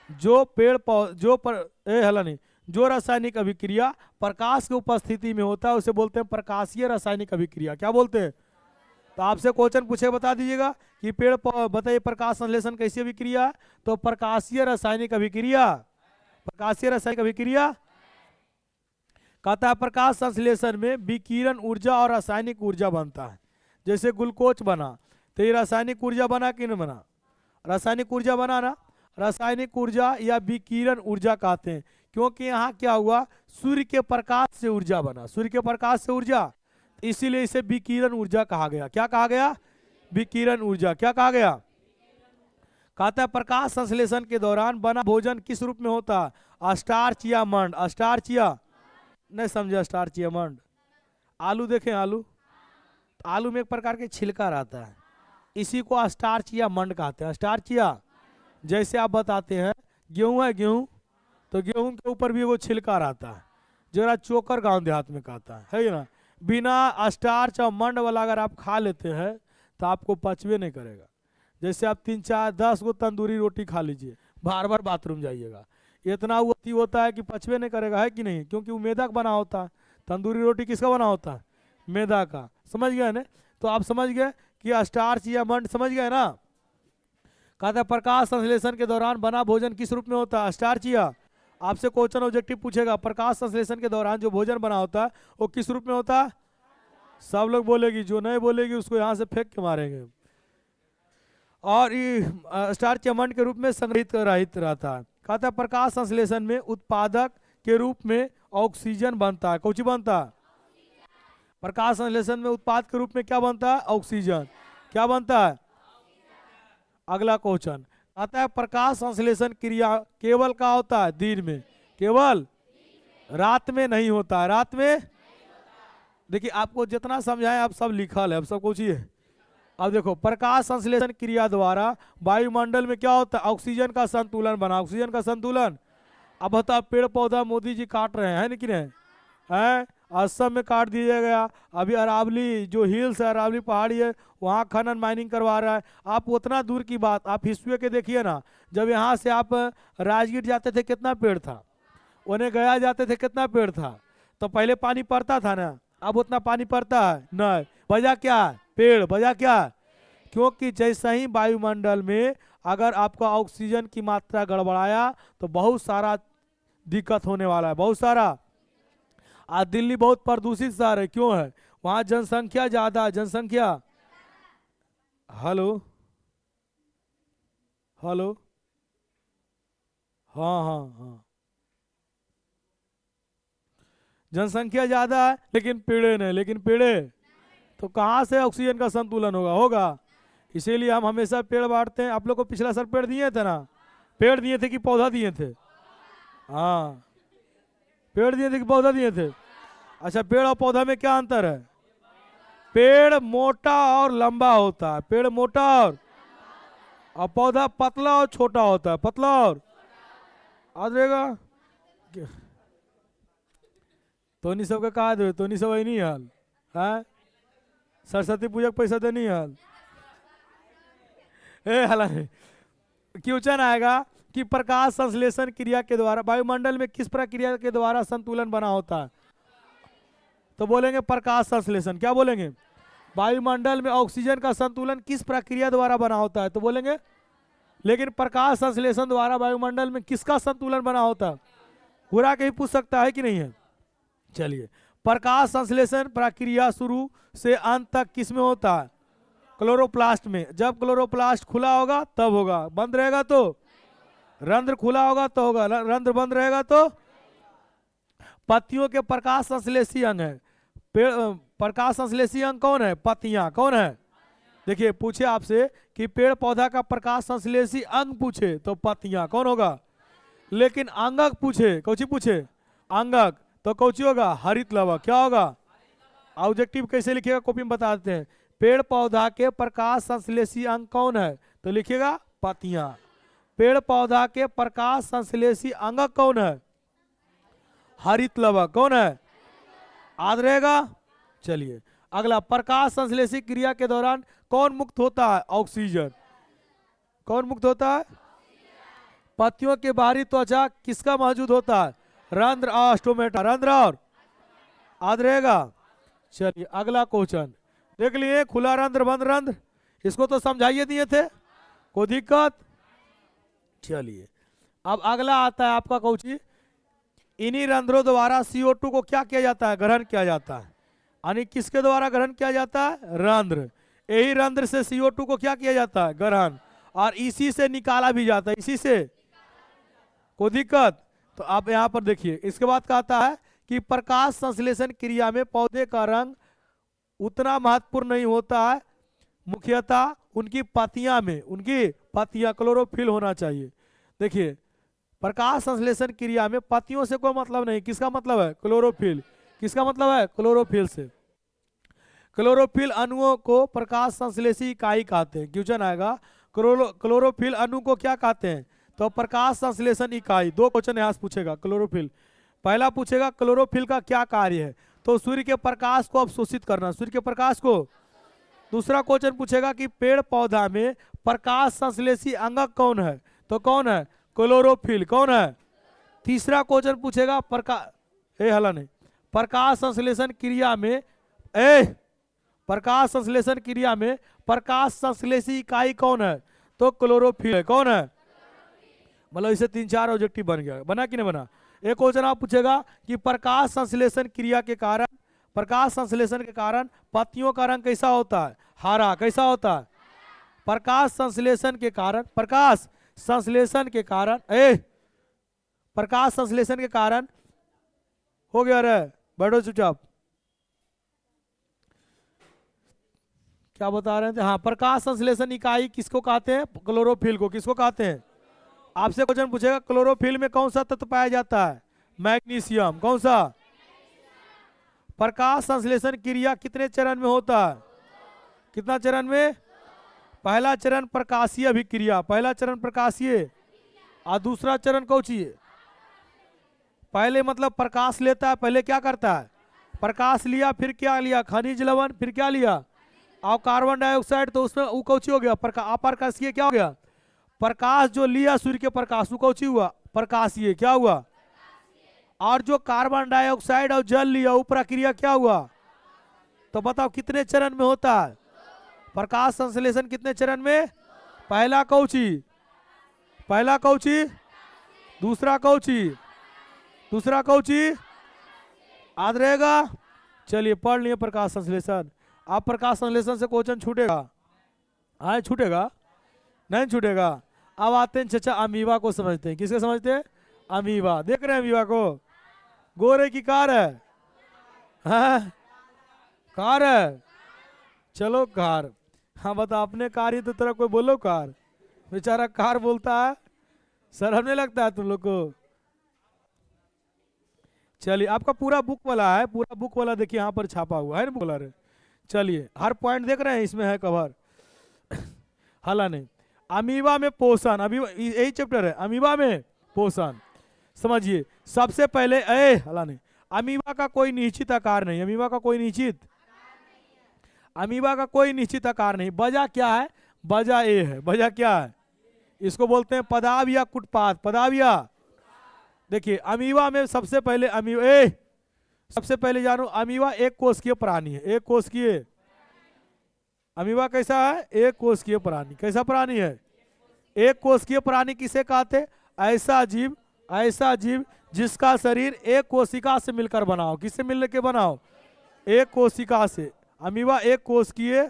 जो पेड़ जो रासायनिक अभिक्रिया प्रकाश की उपस्थिति में होता है उसे बोलते हैं प्रकाशीय रासायनिक अभिक्रिया। क्या बोलते हैं? तो आपसे क्वेश्चन पूछे बता दीजिएगा कि बताइए प्रकाश संश्लेषण कैसी अभिक्रिया है? तो प्रकाशीय रासायनिक अभिक्रिया। प्रकाशीय रासायनिक अभिक्रिया कहता है प्रकाश संश्लेषण में विकिरण ऊर्जा और रासायनिक ऊर्जा बनता है। जैसे ग्लूकोज बना तो ये रासायनिक ऊर्जा बना कि नहीं बना? रासायनिक ऊर्जा बना ना। रासायनिक ऊर्जा या विकिरण ऊर्जा कहते हैं, क्योंकि यहाँ क्या हुआ, सूर्य के प्रकाश से ऊर्जा बना, सूर्य के प्रकाश से ऊर्जा, इसीलिए इसे विकिरण ऊर्जा कहा गया। क्या कहा गया? विकिरण ऊर्जा। क्या कहा गया? कहता है प्रकाश संश्लेषण के दौरान बना भोजन किस रूप में होता है? स्टार्च या मंड। स्टार्च या, नहीं समझे, स्टार्च या मंड। आलू देखें, आलू, आलू में एक प्रकार के छिलका रहता है, इसी को स्टार्च या मंड कहते हैं। स्टार्च या, जैसे आप बताते हैं गेहूं है, गेहूं, तो गेहूं के ऊपर भी वो छिलका रहता है, जरा चोकर गांव देहात में कहता है ना। बिना स्टार्च और मंड वाला अगर आप खा लेते हैं तो आपको पचवे नहीं करेगा। जैसे आप 3 4 10 गो तंदूरी रोटी खा लीजिए, बार बार बाथरूम जाइएगा, इतना वो होता है कि पचवे नहीं करेगा, है कि नहीं? क्योंकि वो मैदा का बना होता है। तंदूरी रोटी किसका बना होता है? मैदा का। समझ गए ना? तो आप समझ गए कि स्टार्च या मंड, समझ गए ना? कहता है प्रकाश संश्लेषण के दौरान बना भोजन किस रूप में होता है? स्टार्च या, आपसे क्वेश्चन ऑब्जेक्टिव पूछेगा प्रकाश संश्लेषण के दौरान जो भोजन बना होता है वो किस रूप में होता है? सब लोग बोलेगी, जो नहीं बोलेगी उसको यहाँ से फेंक के मारेंगे। और ये स्टार्च या मंड के रूप में संग्रहित रहित रहता है। कहता है प्रकाश संश्लेषण में उत्पादक के रूप में ऑक्सीजन बनता है। कौन सी बनता है? प्रकाश संश्लेषण में उत्पाद के रूप में क्या बनता है? ऑक्सीजन। क्या बनता है? अगला क्वेश्चन आता है प्रकाश संश्लेषण क्रिया केवल का होता है? दिन में। केवल रात में नहीं होता है। रात में, देखिए आपको जितना समझाएं आप सब लिखल है, अब सब कुछ ही है। अब देखो प्रकाश संश्लेषण क्रिया द्वारा वायुमंडल में क्या होता है? ऑक्सीजन का संतुलन बना। ऑक्सीजन का संतुलन, अब बता, पेड़ पौधा मोदी जी काट रहे हैं कि नहीं? हैं, असम में काट दिया गया। अभी अरावली जो हिल्स है, अरावली पहाड़ी है, वहाँ खनन माइनिंग करवा रहा है। आप उतना दूर की बात आप हिस्ट्री के देखिए ना, जब यहाँ से आप राजगीर जाते थे कितना पेड़ था, उन्हें गया जाते थे कितना पेड़ था, तो पहले पानी पड़ता था ना, अब उतना पानी पड़ता है नहीं। वजह क्या है? पेड़। वजह क्या है? क्योंकि जैसे ही वायुमंडल में अगर आपका ऑक्सीजन की मात्रा गड़बड़ाया तो बहुत सारा दिक्कत होने वाला है, बहुत सारा। आज दिल्ली बहुत प्रदूषित शहर है, क्यों है? वहां जनसंख्या ज्यादा है। जनसंख्या, हेलो हेलो, हाँ हाँ हाँ, जनसंख्या ज्यादा है लेकिन पेड़े नहीं। लेकिन पेड़े तो कहाँ से ऑक्सीजन का संतुलन होगा? होगा। इसीलिए हम हमेशा पेड़ बांटते हैं। आप लोग को पिछला साल पेड़ दिए थे ना? पेड़ दिए थे कि पौधा दिए थे? हाँ, पेड़ दिए थे कि पौधा दिए थे? अच्छा, पेड़ और पौधा में क्या अंतर है? पेड़ मोटा और लंबा होता है, पेड़ मोटा और पौधा पतला और छोटा होता है। पतला और, आ जाएगा तोनी सबका कहा दे, तोनी सब नहीं हाल है। सरस्वती पूजा का पैसा देनी हाल हला क्वेश्चन आएगा कि प्रकाश संश्लेषण क्रिया के द्वारा वायुमंडल में किस प्रक्रिया के द्वारा संतुलन बना होता है? तो बोलेंगे प्रकाश संश्लेषण। क्या बोलेंगे? वायुमंडल में ऑक्सीजन का संतुलन किस प्रक्रिया द्वारा बना होता है? तो बोलेंगे, लेकिन प्रकाश संश्लेषण द्वारा वायुमंडल में किसका संतुलन बना होता है? पूरा कहीं पूछ सकता है कि नहीं है? चलिए, प्रकाश संश्लेषण प्रक्रिया शुरू से अंत तक किस में होता है? क्लोरोप्लास्ट में। जब क्लोरोप्लास्ट खुला होगा तब होगा, बंद रहेगा तो, रंध्र खुला होगा तो होगा, रंध्र बंद रहेगा तो। पत्तियों के प्रकाश संश्लेषी अंग है। पेड़ प्रकाश संश्लेषी अंग कौन है? पत्तियां। कौन है? देखिए पूछे आपसे कि पेड़ पौधा का प्रकाश संश्लेषी अंग पूछे तो पत्तियां। कौन होगा? लेकिन अंगक पूछे, कौची पूछे? अंगक, तो कौची होगा? हरित लवक। क्या होगा? ऑब्जेक्टिव कैसे लिखिएगा कॉपी में बता देते हैं। पेड़ पौधा के प्रकाश संश्लेषी अंग कौन है? तो लिखिएगा पत्तियां। पेड़ पौधा के प्रकाश संश्लेषी अंगक कौन है? हरित लवक। कौन है? याद रहेगा। चलिए अगला, प्रकाश संश्लेषी क्रिया के दौरान कौन मुक्त होता है? ऑक्सीजन। कौन मुक्त होता है? पत्तियों के बाहरी त्वचा किसका मौजूद होता है? रंध्र और स्टोमेटा। रंध्र और, याद रहेगा। चलिए अगला क्वेश्चन देख लिए, खुला रंध्र बंद रंध्र, इसको तो समझाइए दिए थे, कोई दिक्कत? चलिए अब अगला आता है आपका कौची, इन्हीं रंध्रों द्वारा CO2 को क्या किया जाता है? ग्रहण किया जाता है। यानी किसके द्वारा ग्रहण किया जाता है? रंध्र। यही रंध्र से CO2 को क्या किया जाता है? ग्रहण। और इसी से निकाला भी जाता है, इसी से। कोई दिक्कत? तो आप यहाँ पर देखिए, इसके बाद कहता है कि प्रकाश संश्लेषण क्रिया में पौधे का रंग उतना महत्वपूर्ण नहीं होता है, मुख्यतः उनकी पत्तियां क्लोरोफिल होना चाहिए। देखिए, प्रकाश संश्लेषण क्रिया में पत्तियों से कोई मतलब नहीं, किसका मतलब है? क्लोरोफिल। किसका मतलब है? क्लोरोफिल से। क्लोरोफिल अणुओं को प्रकाश संश्लेषी इकाई कहते हैं। क्वेश्चन आएगा, क्लोरोफिल अणु को क्या कहते हैं? तो प्रकाश संश्लेषण इकाई। दो क्वेश्चन यहाँ से पूछेगा क्लोरोफिल। पहला पूछेगा क्लोरोफिल का क्या कार्य है, तो सूर्य के प्रकाश को अवशोषित करना, सूर्य के प्रकाश को। दूसरा क्वेश्चन पूछेगा कि पेड़ पौधा में प्रकाश संश्लेषी अंगक कौन है, तो कौन है? क्लोरोफिल। कौन है? तीसरा क्वेश्चन पूछेगा प्रकाश संश्लेषण क्रिया में प्रकाश संश्लेषी इकाई कौन है, तो क्लोरोफिल है। कौन है? मतलब इसे 3-4 ऑब्जेक्टिव बन गया, बना कि नहीं बना? एक क्वेश्चन आप पूछेगा कि प्रकाश संश्लेषण के कारण पत्तियों का रंग कैसा होता है? हरा। कैसा होता है? प्रकाश संश्लेषण के कारण हो गया रे, बैठो चुपचाप। क्या बता रहे थे? हाँ, प्रकाश संश्लेषण इकाई किसको कहते हैं? क्लोरोफिल को। किसको कहते हैं? आपसे क्वेश्चन पूछेगा क्लोरोफिल में कौन सा तत्व पाया जाता है? मैग्नीशियम। कौन सा? प्रकाश संश्लेषण क्रिया कितने चरण में होता है? कितना चरण में? पहला चरण प्रकाशीय अभिक्रिया, पहला चरण प्रकाशीय, और दूसरा चरण कौची? पहले मतलब प्रकाश लेता है, पहले क्या करता है? प्रकाश लिया, फिर क्या लिया? खनिज लवण, फिर क्या लिया? और कार्बन डाइऑक्साइड, तो उसमें वो कौची हो गया? अप्रकाशीय क्या हो गया? प्रकाश जो लिया सूर्य के प्रकाश, वो कौची हुआ? प्रकाशीय। क्या हुआ? और जो कार्बन डाइऑक्साइड और जल लिया, वो प्रक्रिया क्या हुआ? तो बताओ कितने चरण में होता है प्रकाश संश्लेषण? कितने चरण में? पहला कौची? दूसरा कौची? याद रहेगा? चलिए पढ़ लिए प्रकाश संश्लेषण। अब प्रकाश संश्लेषण से क्वेश्चन छूटेगा? हाँ छूटेगा, नहीं छूटेगा। अब आते हैं चचा अमीबा को समझते हैं। किसके समझते हैं? अमीबा। देख रहे हैं अमीबा को? गोरे की कार है, हाँ कार है, चलो कार। हाँ बता, अपने कार ही तो तेरा कोई बोलो कार, बेचारा कार बोलता है, शर्म नहीं लगता है तुम लोग को? चलिए, आपका पूरा बुक वाला है, पूरा बुक वाला देखिए यहाँ पर छापा हुआ है ना बुक वाला रे। चलिए, हर पॉइंट देख रहे हैं, इसमें है कवर। हाला नहीं। अमीबा में पोषण, अभी यही चैप्टर है, अमीबा में पोषण। समझिए, सबसे पहले हाला नहीं, अमीबा का कोई निश्चित आकार नहीं, अमीबा का कोई निश्चित आकार नहीं। वजह क्या है? वजह ए है। वजह क्या है? इसको बोलते हैं पदाव या कुटपाद। पदाव या, देखिए अमीबा में सबसे पहले सबसे पहले जानो, अमीबा एक कोशिकीय प्राणी है। एक कोशिकीय अमीबा कैसा है? एक कोशिकीय प्राणी। कैसा प्राणी है? एक कोशिकीय प्राणी किसे कहते? ऐसा जीव जिसका शरीर एक कोशिका से मिलकर बनाओ। किससे मिलकर के बनाओ? एक कोशिका से। अमीबा एक कोशिकीय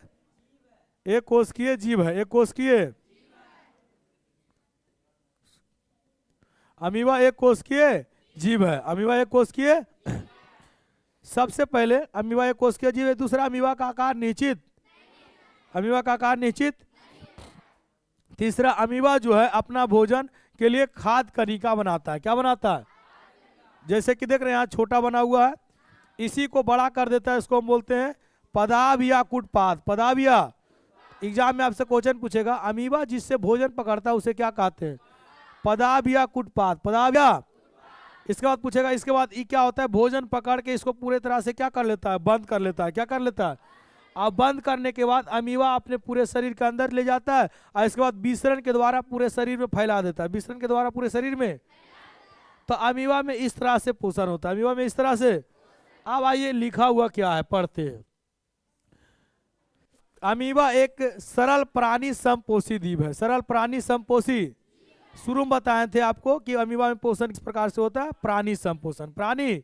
जीव है। एक कोशिकीय अमीबा एक कोशिकीय जीव है। अमीबा एक कोशिकीय, सबसे पहले अमीबा एक कोशिकीय जीव है। दूसरा, अमीबा का आकार निश्चित, अमीबा का आकार निश्चित। तीसरा, अमीबा जो है अपना भोजन के लिए खाद्य कणिका बनाता है। क्या बनाता है? जैसे कि देख रहे हैं यहाँ छोटा बना हुआ है, इसी को बड़ा कर देता है, इसको हम बोलते हैं पदाव या कुटपाद। पदाव या, एग्जाम में आपसे क्वेश्चन पूछेगा, अमीबा जिससे भोजन पकड़ता है उसे क्या कहते हैं? पदाव या कुटपाद। पदाव या। इसके बाद पूछेगा, इसके बाद ये क्या होता है? भोजन पकड़ के इसको पूरे तरह से क्या कर लेता है? बंद कर लेता है। क्या कर लेता है? अब बंद करने के बाद अमीबा अपने पूरे शरीर के अंदर ले जाता है, और इसके बाद विसरण के द्वारा पूरे शरीर में फैला देता है। विसरण के द्वारा पूरे शरीर में। तो अमीबा में इस तरह से पोषण होता है। अमीबा में इस तरह से। अब आइए लिखा हुआ क्या है, पढ़ते हैं। अमीबा एक सरल प्राणी समपोषी जीव है। सरल प्राणी समपोषी, शुरू में बताए थे आपको कि अमीबा में पोषण किस प्रकार से होता है? प्राणी समपोषण। प्राणी।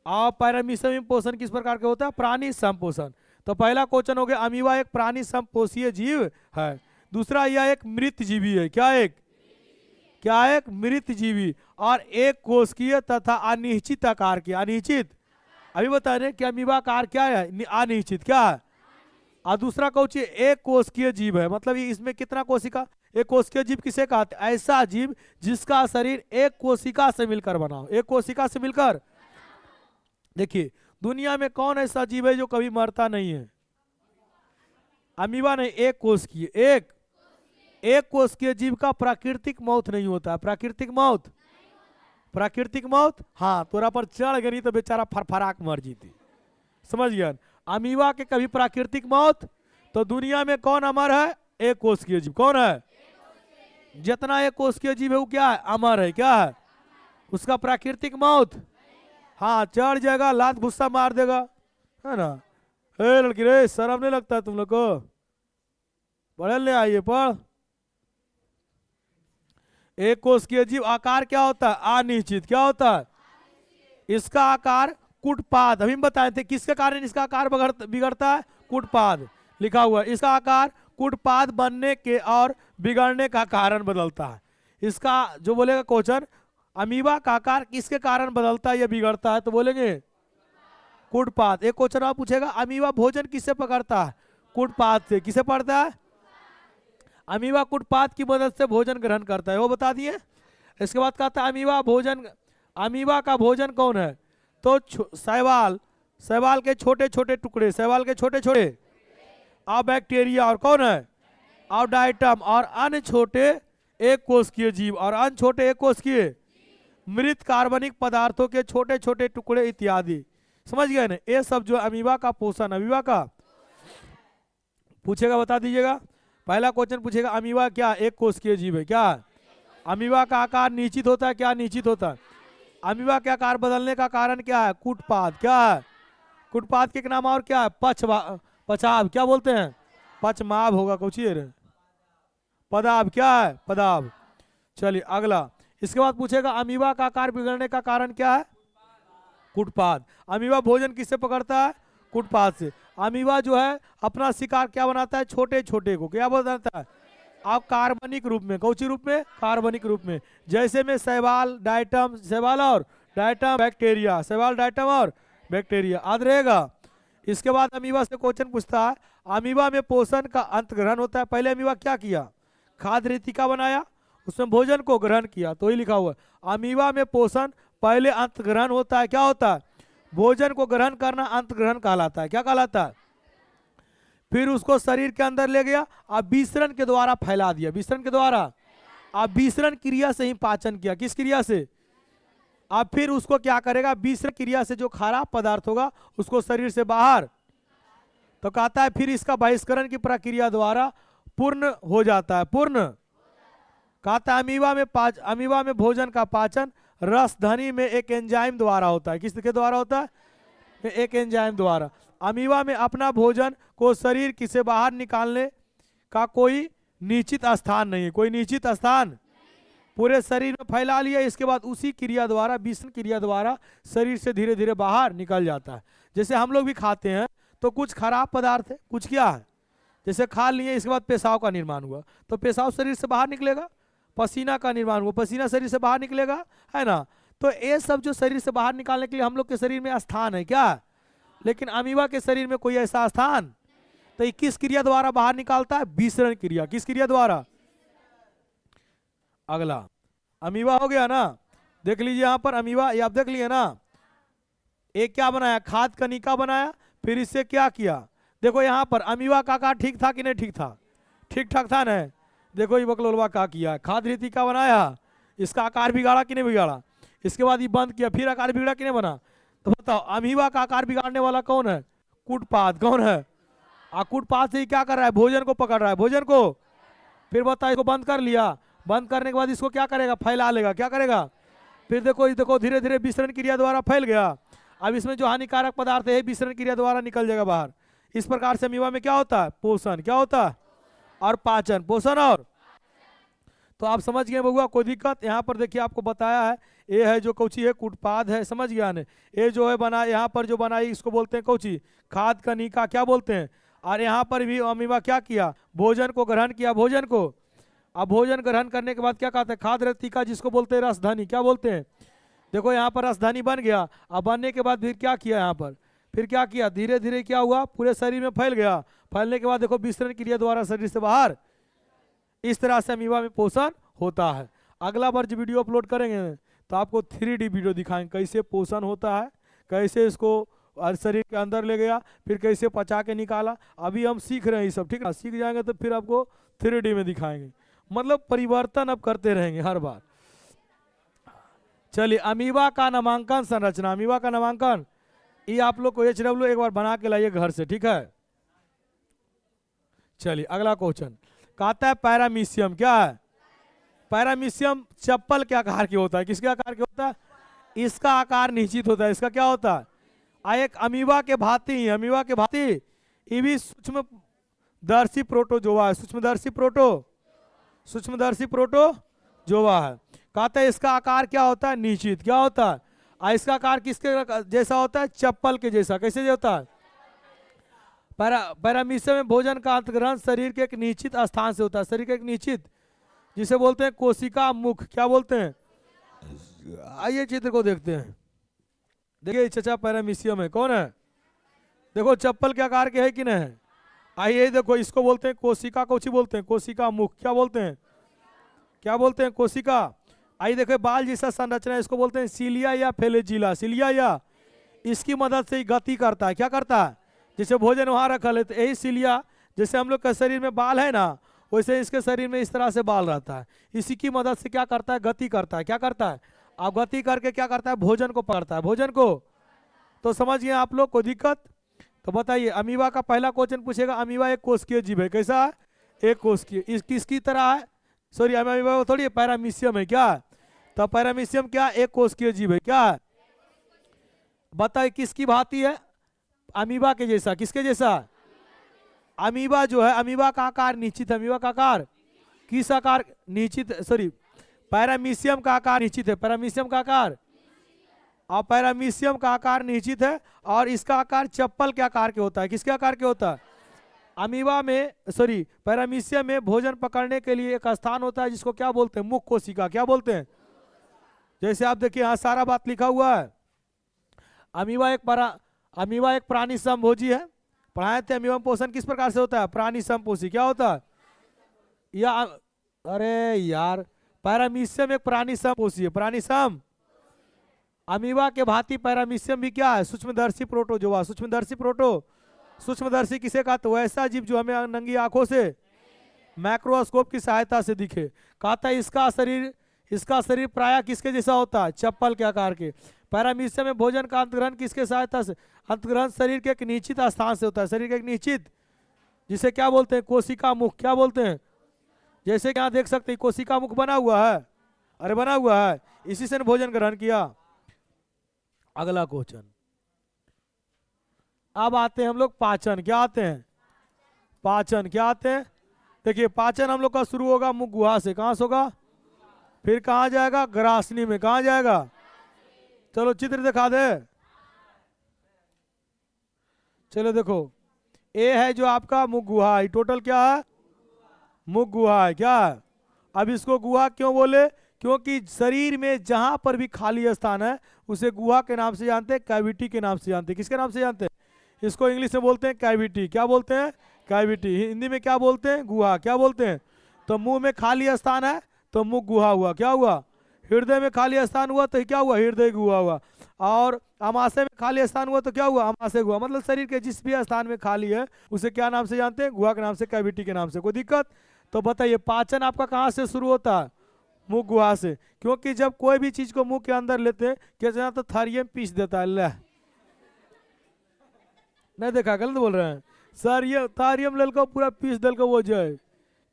और पैरामीशियम में पोषण किस प्रकार का होता है? प्राणी समपोषण। तो पहला क्वेश्चन हो गया, अमीबा एक प्राणी समपोषीय जीव है। दूसरा यह एक मृत जीवी है। क्या एक मृत जीवी और एक कोशिकीय तथा अनिश्चित आकार की। अनिश्चित अभी बता रहे कि अमीबा आकार क्या है, अनिश्चित क्या है। और दूसरा कौची एक कोशिकीय जीव है, मतलब इसमें कितना कोशिका। एक कोशिकीय जीव किसे कहते हैं, ऐसा जीव जिसका शरीर एक कोशिका से मिलकर बना हो। एक कोशिका से मिलकर। देखिए दुनिया में कौन ऐसा जीव है जो कभी मरता नहीं है, अमीबा नहीं, एक कोशिकीय। एक कोशिकीय जीव का प्राकृतिक मौत नहीं होता। प्राकृतिक मौत हाँ, तोरा पर चढ़ गई तो बेचारा फरफराक मर जीती, समझ गया। अमीबा के कभी प्राकृतिक मौत, तो दुनिया में कौन अमर है, एक कोशिकीय जीव। कौन है, जितना एक कोशिकीय जीव है वो क्या है, अमर है। क्या है, उसका प्राकृतिक मौत हाँ, चढ़ जाएगा, लात गुस्सा मार देगा, है ना। ए लड़की रे, शर्म नहीं लगता तुम लोग को, पढ़ ले आइए पढ़। एक कोशिकीय जीव आकार क्या होता है, अनिश्चित। क्या होता है, इसका आकार कुटपाद। अभी हम बताए थे किसके कारण इसका आकार बिगड़ता है, कुटपाद लिखा हुआ है। इसका आकार कुटपाद बनने के और बिगड़ने का कारण बदलता है। इसका जो बोलेगा क्वेश्चन, अमीबा का आकार किसके कारण बदलता है या बिगड़ता है, तो बोलेंगे कुटपाद। एक क्वेश्चन आप पूछेगा, अमीबा भोजन किससे पकड़ता है, कुटपाद से। किसे पकड़ता है, अमीबा कुटपाद की मदद से भोजन ग्रहण करता है, वो बता दिए। इसके बाद कहता है अमीबा का भोजन कौन है, तो शैवाल के छोटे छोटे टुकड़े, शैवाल के छोटे छोटे, और बैक्टीरिया, और कौन है, और डाइटम, और अन्य छोटे एक कोशिकीय जीव, और अन्य छोटे एक कोशिकीय मृत कार्बनिक पदार्थों के छोटे छोटे टुकड़े इत्यादि। समझ गए ना, ये सब जो अमीबा का पोषण, अमीबा का पूछेगा बता दीजिएगा। पहला क्वेश्चन पूछेगा, अमीबा क्या एक कोशिकीय जीव है, क्या अमीबा का आकार निश्चित होता है, क्या निश्चित होता है। अमीबा के आकार बदलने का कारण क्या है, कुटपाद। क्या है, कुटपाद के नाम और क्या है, पचाव। क्या बोलते हैं, पचमाव होगा कुछ, पदाब। क्या है, पदाब। चलिए अगला, इसके बाद पूछेगा अमीबा का आकार बिगड़ने का कारण क्या है, कुटपाद। अमीबा भोजन किससे पकड़ता है, कुटपाद से। अमीबा जो है अपना शिकार क्या बनाता है, छोटे छोटे को क्या बनाता है, आप कार्बनिक रूप में। कौन सी रूप में, कार्बनिक रूप में। जैसे में शैवाल और डाइटम बैक्टीरिया, शैवाल डाइटम और बैक्टीरिया याद रहेगा। इसके बाद अमीबा से क्वेश्चन पूछता है, अमीबा में पोषण का अंतग्रहण होता है। पहले अमीबा क्या किया, खाद्य रेतिका बनाया, उसमें भोजन को ग्रहण किया, तो ही लिखा हुआ है अमीबा में पोषण पहले अंतग्रहण होता है। क्या होता है, भोजन को ग्रहण करना अंतग्रहण कहलाता है। क्या कहलाता है, फिर उसको शरीर के अंदर ले गया और विसरण के द्वारा फैला दिया, विसरण के द्वारा। अब विसरण क्रिया से ही पाचन किया, किस क्रिया से। अब फिर उसको क्या करेगा, विसरण क्रिया से जो खराब पदार्थ होगा उसको शरीर से बाहर, तो कहता है फिर इसका बहिष्करण की प्रक्रिया द्वारा पूर्ण हो जाता है। पूर्ण कहता है अमीबा में भोजन का पाचन रसधनी में एक एंजाइम द्वारा होता है। किसके द्वारा होता है, एक एंजाइम द्वारा। अमीबा में अपना भोजन को शरीर से बाहर निकालने का कोई निश्चित स्थान नहीं है, कोई निश्चित स्थान, पूरे शरीर में फैला लिया। इसके बाद उसी क्रिया द्वारा, विसरण क्रिया द्वारा शरीर से धीरे धीरे बाहर निकल जाता है। जैसे हम लोग भी खाते हैं तो कुछ खराब पदार्थ है, कुछ क्या है, जैसे खा लिए, इसके बाद पेशाब का निर्माण हुआ तो पेशाब शरीर से बाहर निकलेगा, पसीना का निर्माण हुआ, पसीना शरीर से बाहर निकलेगा, है ना। तो ये सब जो शरीर से बाहर निकालने के लिए हम लोग के शरीर में स्थान है क्या, लेकिन अमीबा के शरीर में कोई ऐसा स्थान, तो ये किस क्रिया द्वारा बाहर निकालता है, विसरण क्रिया। किस क्रिया द्वारा। अगला अमीबा हो गया ना, देख लीजिए यहाँ पर अमीबा, ये आप देख लिए ना, एक क्या बनाया, खाद कनिका बनाया, फिर इससे क्या किया, देखो यहाँ पर अमीबा का आकार ठीक था कि नहीं ठीक था, ठीक ठाक था ना। देखो ये बकलोलवा का किया, खाद रीति का बनाया, इसका आकार बिगाड़ा कि नहीं बिगाड़ा, इसके बाद ये बंद किया, फिर आकार बिगड़ा कि नहीं बना। तो बताओ अमीबा का आकार बिगाड़ने वाला कौन है, कुटपाद। कौन है, कुटपाद से ही क्या कर रहा है, भोजन को पकड़ रहा है, भोजन को। फिर बताओ इसको बंद कर लिया, बंद करने के बाद इसको क्या करेगा, फैला लेगा। क्या करेगा, फिर देखो धीरे धीरे विसरण क्रिया द्वारा फैल गया। अब इसमें जो हानिकारक पदार्थ है विसरण क्रिया द्वारा निकल जाएगा बाहर। इस प्रकार से अमीबा में क्या होता है, पोषण। क्या होता है, और पाचन, पोषण और। तो आप समझ गए बबुआ, कोई दिक्कत। यहाँ पर देखिए आपको बताया है, ये है जो कौची है, कुटपाद है, समझ गया ने। ये जो है बना, यहाँ पर जो बनाई इसको बोलते हैं कौची, खाद कनिका। क्या बोलते हैं, और यहाँ पर भी अमीबा क्या किया, भोजन को ग्रहण किया, भोजन को। अब भोजन ग्रहण करने के बाद क्या कहते हैं, खाद्य रक्तिका जिसको बोलते हैं रसधानी, क्या बोलते हैं। देखो यहाँ पर रसधानी बन गया। अब बनने के बाद फिर क्या किया, यहाँ पर फिर क्या किया, धीरे धीरे क्या हुआ, पूरे शरीर में फैल गया। फैलने के बाद देखो विस्तरण क्रिया द्वारा शरीर से बाहर, इस तरह से अमीबा में पोषण होता है। अगला बार जो वीडियो अपलोड करेंगे तो आपको 3D वीडियो दिखाएंगे, कैसे पोषण होता है, कैसे इसको शरीर के अंदर ले गया, फिर कैसे पचा के निकाला। अभी हम सीख रहे हैं ये सब, ठीक है। सीख जाएंगे तो फिर आपको 3D में दिखाएंगे। मतलब परिवर्तन अब करते रहेंगे हर बार। चलिए, अमीबा का नामांकन संरचना, अमीबा का नामांकन, ये आप लोग को HW एक बार बना के लाइए घर से, ठीक है। चलिए अगला क्वेश्चन कहता है पैरामीशियम क्या है। पैरामीशियम चप्पल के आकार के होता है, किसके आकार के होता है, इसका आकार निश्चित होता है। इसका क्या होता है, एक अमीबा के भांति ही, अमीबा के भांति ये भी सूक्ष्मदर्शी प्रोटोजोआ है, सूक्ष्मदर्शी प्रोटोजोआ है। कहता है इसका आकार क्या होता है, निश्चित, क्या होता है, इसका आकार किसके जैसा होता है, चप्पल के जैसा। कैसे होता है, पैरामीशियम में भोजन का अंतग्रहण शरीर के एक निश्चित स्थान से होता है, शरीर के एक निश्चित, जिसे बोलते हैं कोशिका मुख, क्या बोलते हैं। आइए चित्र को देखते हैं। देखिए चचा पैरामीशियम है, कौन है, देखो चप्पल के आकार के है कि नहीं है। आइए देखो, इसको बोलते हैं कोशिका, कोची बोलते हैं, कोशिका मुख, क्या बोलते हैं, क्या बोलते हैं, कोशिका। आइए देखो बाल जैसा संरचना है, इसको बोलते हैं सीलिया या फ्लैजिला, सीलिया या, इसकी मदद से ही गति करता है, क्या करता है, जैसे भोजन वहां रखा है तो यही सीलिया, जैसे हम लोग का शरीर में बाल है ना, वैसे इसके शरीर में इस तरह से बाल रहता है। इसी की मदद से क्या करता है, गति करता है, क्या करता है, अब गति करके क्या करता है, भोजन को पकड़ता है, भोजन को। तो समझ गए आप लोग, को दिक्कत। तो बताइए, अमीबा का पहला क्वेश्चन पूछेगा, अमीबा एक कोशिकीय जीव है, कैसा है, एक कोशिकीय, इस किसकी तरह है, सॉरी अमीबा थोड़ी, पैरामीशियम है क्या, तो पैरामीशियम क्या, एक कोशिकीय जीव है, क्या है, बताइए किसकी भांति है, अमीबा के जैसा, किसके जैसा, अमीबा जो है, अमीबा का आकार निश्चित है, अमीबा का आकार किस आकार निश्चित, सॉरी पैरामीशियम का आकार निश्चित है, पैरामीशियम का आकार, और पैरामीशियम का आकार निश्चित है, और इसका आकार चप्पल के आकार के होता है, किसके आकार के होता है, अमीबा में, सॉरी पैरामीशियम में भोजन पकड़ने के लिए एक स्थान होता है जिसको क्या बोलते हैं, मुख कोशिका, क्या बोलते हैं। जैसे आप देखिए यहाँ सारा बात लिखा हुआ है। अमीबा एक प्राणी समभोजी है, पढ़ाए थे। अमीबा में पोषण किस प्रकार से होता है, प्राणी समपोषी, क्या होता है, या अरे यार, पैरामीशियम एक प्राणी समपोषी है, प्राणी सम। अमीबा के भांति पैरामीशियम भी क्या है, सूक्ष्मदर्शी प्रोटोजोआ, सूक्ष्मदर्शी किसे कहते, तो ऐसा जीव जो हमें नंगी आंखों से माइक्रोस्कोप की सहायता से दिखे। कहता है इसका शरीर प्रायः किसके जैसा होता है, चप्पल के आकार के। पैरामीशियम में भोजन का अंतग्रहण किसके सहायता से, अंतग्रहण शरीर के एक निश्चित स्थान से होता है, शरीर के एक निश्चित, जिसे क्या बोलते हैं, कोशिका मुख, क्या बोलते हैं। जैसे कि यहाँ देख सकते हैं कोशिका मुख बना हुआ है, अरे बना हुआ है, इसी से भोजन ग्रहण किया। अगला क्वेश्चन, अब आते हैं हम लोग पाचन, क्या आते हैं, पाचन क्या आते हैं। देखिए पाचन हम लोग का शुरू होगा मुख गुहा से, कहां से होगा, फिर कहां जाएगा, ग्रासनी में, कहां जाएगा, चलो चित्र दिखा दे। चलो देखो, ए है जो आपका मुख गुहा है, टोटल क्या है, मुख गुहा है, क्या है। अब इसको गुहा क्यों बोले, क्योंकि शरीर में जहां पर भी खाली स्थान है उसे गुहा के नाम से जानते हैं, कैविटी के नाम से जानते हैं, किसके नाम से जानते हैं, इसको इंग्लिश में बोलते हैं कैविटी, क्या बोलते हैं, कैविटी। हिंदी में क्या बोलते हैं, गुहा, क्या बोलते हैं। तो मुंह में खाली स्थान है तो मुख गुहा हुआ, क्या हुआ, हृदय में खाली स्थान हुआ तो क्या हुआ, हृदय गुहा हुआ, और अमाशय में खाली स्थान हुआ तो क्या हुआ, अमाशय गुहा। मतलब शरीर के जिस भी स्थान में खाली है उसे क्या नाम से जानते हैं, गुहा के नाम से, कैविटी के नाम से। कोई दिक्कत। तो बताइए पाचन आपका कहाँ से शुरू होता है, मुख गुहा से, क्योंकि जब कोई भी चीज को मुंह के अंदर लेते हैं क्या तो थारियम पीस देता है, अल्लाह नहीं देखा, गलत बोल रहे हैं सर, ये थारियम लेल को पूरा पीस दल को वो जो है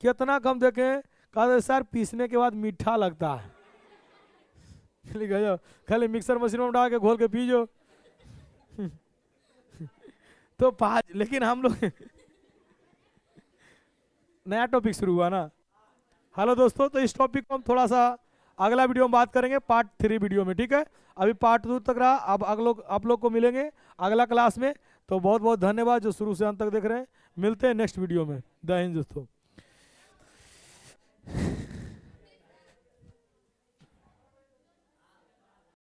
कितना कम देखे, कहा सर पीसने के बाद मीठा लगता है, खाली मिक्सर मशीन में डाल के घोल के पीजो तो पाँच। लेकिन हम लोग नया टॉपिक शुरू हुआ ना। हेलो दोस्तों, तो इस टॉपिक को हम थोड़ा सा अगला वीडियो में बात करेंगे, पार्ट 3 वीडियो में, ठीक है। अभी पार्ट 2 तक रहा, अब आप लोग को मिलेंगे अगला क्लास में। तो बहुत बहुत धन्यवाद जो शुरू से अंत तक देख रहे हैं। मिलते हैं नेक्स्ट वीडियो में। जय हिंद दोस्तों।